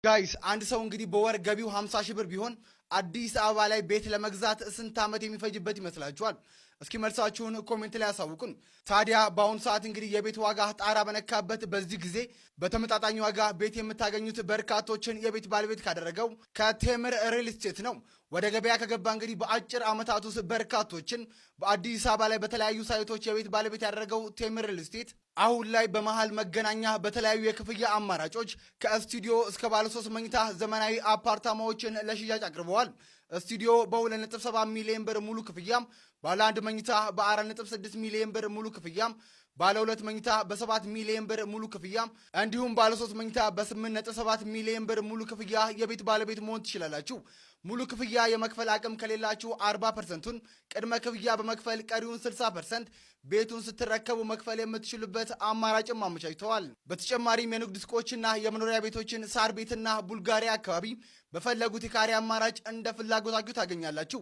ጋይስ አንድ ሰው እንግዲህ በወር ገቢው 50 ሺህ ብር ቢሆን አዲስ አበባ ላይ ቤት ለመግዛት ስንት ዓመት የሚፈጅበት ይመስላችኋል? እስኪ መልሳችሁን ኮሜንት ላይ ያሳውቁን። ታዲያ በአሁኑ ሰዓት እንግዲህ የቤት ዋጋ ጣራ በነካበት በዚህ ጊዜ በተመጣጣኝ ዋጋ ቤት የምታገኙት በርካቶችን የቤት ባለቤት ካደረገው ከቴምር ሪል ስቴት ነው። ወደ ገበያ ከገባ እንግዲህ በአጭር ዓመታት ውስጥ በርካቶችን በአዲስ አበባ ላይ በተለያዩ ሳይቶች የቤት ባለቤት ያደረገው ቴምር ሪል ስቴት አሁን ላይ በመሃል መገናኛ በተለያዩ የክፍያ አማራጮች ከስቱዲዮ እስከ ባለ 3 መኝታ ዘመናዊ አፓርታማዎችን ለሽያጭ አቅርበዋል። ስቱዲዮ በ2.7 ሚሊዮን ብር ሙሉ ክፍያም፣ ባለ 1 መኝታ በ4.6 ሚሊዮን ብር ሙሉ ክፍያም፣ ባለ 2 መኝታ በ7 ሚሊዮን ብር ሙሉ ክፍያም እንዲሁም ባለ 3 መኝታ በ8.7 ሚሊዮን ብር ሙሉ ክፍያ የቤት ባለቤት መሆን ትችላላችሁ። ሙሉ ክፍያ የመክፈል አቅም ከሌላችሁ 40%ቱን ቅድመ ክፍያ በመክፈል ቀሪውን 60% ቤቱን ስትረከቡ መክፈል የምትችሉበት አማራጭም አመቻችተዋል። በተጨማሪም የንግድ ሱቆችና የመኖሪያ ቤቶችን ሳር ቤትና ቡልጋሪያ አካባቢ በፈለጉት የካሬ አማራጭ እንደ ፍላጎታችሁ ታገኛላችሁ።